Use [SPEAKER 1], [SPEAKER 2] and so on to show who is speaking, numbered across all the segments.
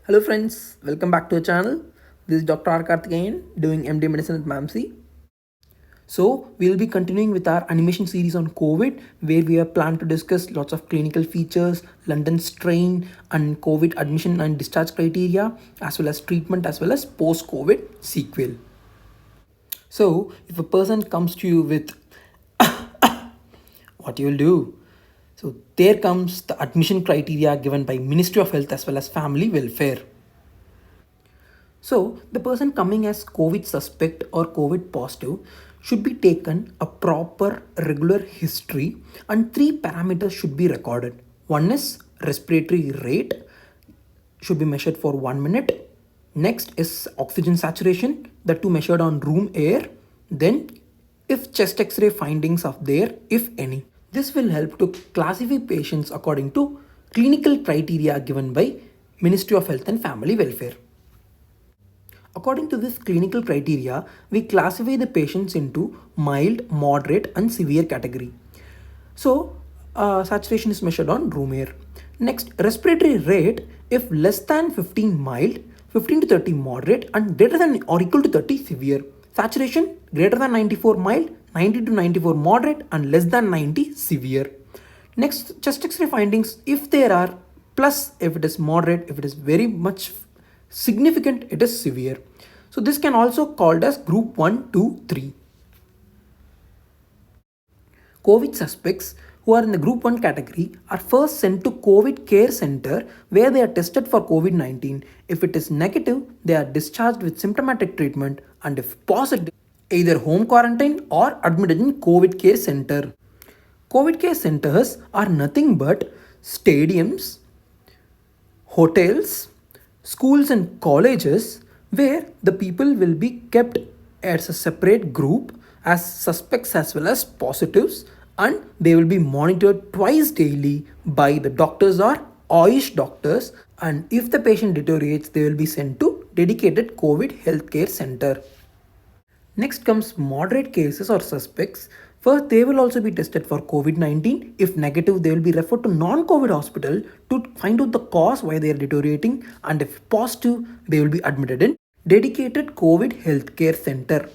[SPEAKER 1] Hello friends, welcome back to our channel. This is Dr. R. Karthikeyan doing MD Medicine at MAMC. So we'll be continuing with our animation series on COVID, where we are planned to discuss lots of clinical features, London strain, and COVID admission and discharge criteria, as well as treatment, as well as post-COVID sequel. So if a person comes to you with what you will do? So there comes the admission criteria given by Ministry of Health as well as Family Welfare. So, the person coming as COVID suspect or COVID positive should be taken a proper regular history, and three parameters should be recorded. One is respiratory rate, should be measured for 1 minute. Next is oxygen saturation, that too measured on room air. Then, if chest x-ray findings are there, if any. This will help to classify patients according to clinical criteria given by Ministry of Health and Family Welfare. According to this clinical criteria, we classify the patients into mild, moderate, and severe category. So, saturation is measured on room air. Next, respiratory rate, if less than 15 mild, 15 to 30 moderate, and greater than or equal to 30 severe. Saturation greater than 94 mild, 90 to 94 moderate, and less than 90 severe. Next, chest x-ray findings, if there are plus, if it is moderate, if it is very much significant, it is severe. So this can also called as group 1, 2, 3. COVID suspects who are in the group 1 category are first sent to COVID care center where they are tested for COVID-19. If it is negative, they are discharged with symptomatic treatment, and if positive, either home quarantine or admitted in COVID care center. COVID care centers are nothing but stadiums, hotels, schools and colleges where the people will be kept as a separate group as suspects as well as positives, and they will be monitored twice daily by the doctors or Ayush doctors, and if the patient deteriorates they will be sent to dedicated COVID healthcare center. Next comes moderate cases or suspects. First, they will also be tested for COVID-19. If negative, they will be referred to non-COVID hospital to find out the cause why they are deteriorating. And if positive, they will be admitted in dedicated COVID healthcare center.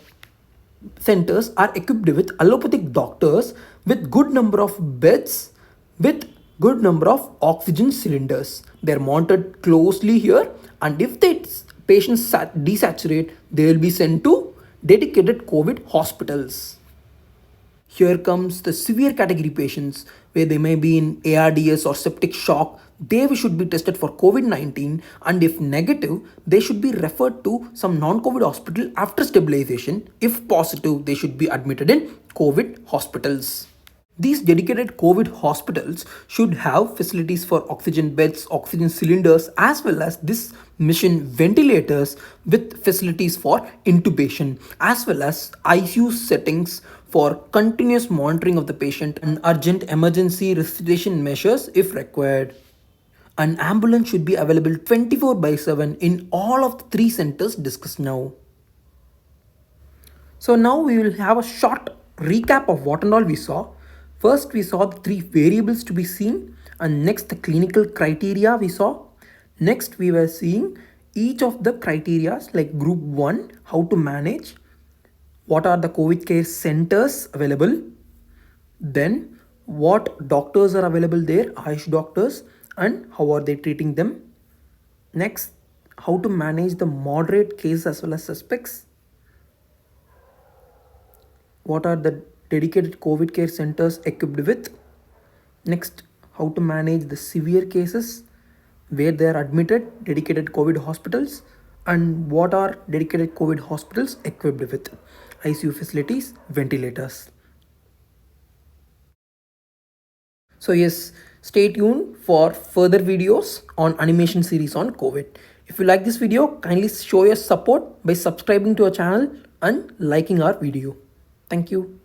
[SPEAKER 1] Centers are equipped with allopathic doctors with good number of beds with good number of oxygen cylinders. They are monitored closely here, and if the patients desaturate, they will be sent to dedicated COVID hospitals. Here comes the severe category patients where they may be in ARDS or septic shock. They should be tested for COVID-19, and if negative, they should be referred to some non-COVID hospital after stabilization. If positive, they should be admitted in COVID hospitals. These dedicated COVID hospitals should have facilities for oxygen beds, oxygen cylinders, as well as this mission ventilators with facilities for intubation, as well as ICU settings for continuous monitoring of the patient and urgent emergency resuscitation measures if required. An ambulance should be available 24/7 in all of the three centers discussed now. So now we will have a short recap of what and all we saw. First, we saw the three variables to be seen, and next the clinical criteria we saw. Next, we were seeing each of the criteria like group 1, how to manage, what are the COVID care centers available, then what doctors are available there, Ayush doctors, and how are they treating them. Next, how to manage the moderate cases as well as suspects. What are the dedicated COVID care centers equipped with? Next, how to manage the severe cases where they are admitted, dedicated COVID hospitals, and what are dedicated COVID hospitals equipped with? ICU facilities, ventilators. So yes, stay tuned for further videos on animation series on COVID. If you like this video, kindly show your support by subscribing to our channel and liking our video. Thank you.